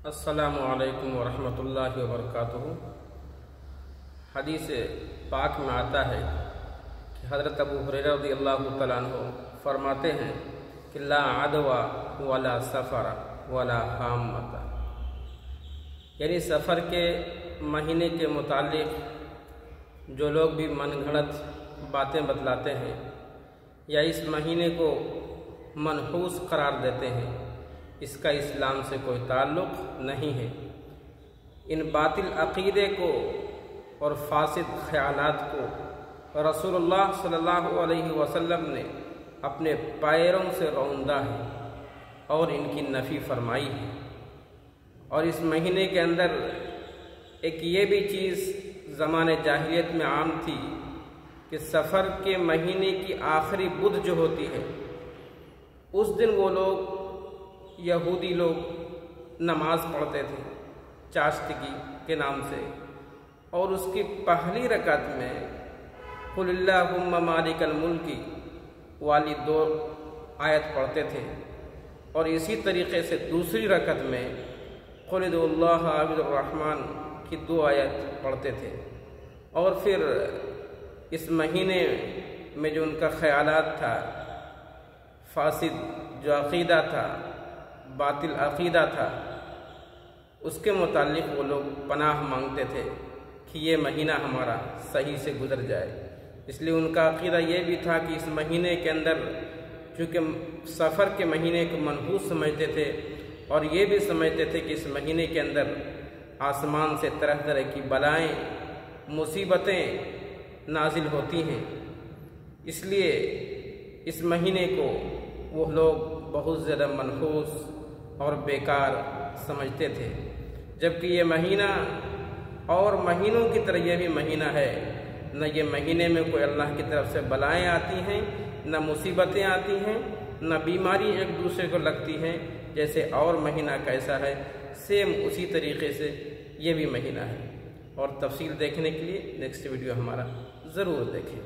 السلام علیکم ورحمۃ اللہ وبرکاتہ۔ حدیث پاک میں آتا ہے کہ حضرت ابو ہریرہ رضی اللہ تعالیٰ عنہ فرماتے ہیں کہ لا عدوى ولا سفر ولا حامۃ، یعنی سفر کے مہینے کے متعلق جو لوگ بھی من گھڑت باتیں بتلاتے ہیں یا اس مہینے کو منحوس قرار دیتے ہیں، اس کا اسلام سے کوئی تعلق نہیں ہے۔ ان باطل عقیدے کو اور فاسد خیالات کو رسول اللہ صلی اللہ علیہ وسلم نے اپنے پیروں سے روندا ہے اور ان کی نفی فرمائی ہے۔ اور اس مہینے کے اندر ایک یہ بھی چیز زمانے جاہلیت میں عام تھی کہ سفر کے مہینے کی آخری بدھ جو ہوتی ہے، اس دن وہ لوگ یہودی لوگ نماز پڑھتے تھے چاشتگی کے نام سے، اور اس کی پہلی رکعت میں قل اللہم مالک الملک والی 2 آیت پڑھتے تھے، اور اسی طریقے سے دوسری رکعت میں قل ادعوا اللہ عبد الرحمن کی 2 آیت پڑھتے تھے۔ اور پھر اس مہینے میں جو ان کا خیالات تھا، فاسد جو عقیدہ تھا، باطل عقیدہ تھا، اس کے متعلق وہ لوگ پناہ مانگتے تھے کہ یہ مہینہ ہمارا صحیح سے گزر جائے۔ اس لیے ان کا عقیدہ یہ بھی تھا کہ اس مہینے کے اندر، چونکہ سفر کے مہینے کو منحوس سمجھتے تھے، اور یہ بھی سمجھتے تھے کہ اس مہینے کے اندر آسمان سے طرح طرح کی بلائیں، مصیبتیں نازل ہوتی ہیں، اس لیے اس مہینے کو وہ لوگ بہت زیادہ منحوس اور بیکار سمجھتے تھے، جبکہ یہ مہینہ اور مہینوں کی طرح یہ بھی مہینہ ہے، نہ یہ مہینے میں کوئی اللہ کی طرف سے بلائیں آتی ہیں، نہ مصیبتیں آتی ہیں، نہ بیماری ایک دوسرے کو لگتی ہیں۔ جیسے اور مہینہ کیسا ہے، سیم اسی طریقے سے یہ بھی مہینہ ہے۔ اور تفصیل دیکھنے کے لیے نیکسٹ ویڈیو ہمارا ضرور دیکھیں۔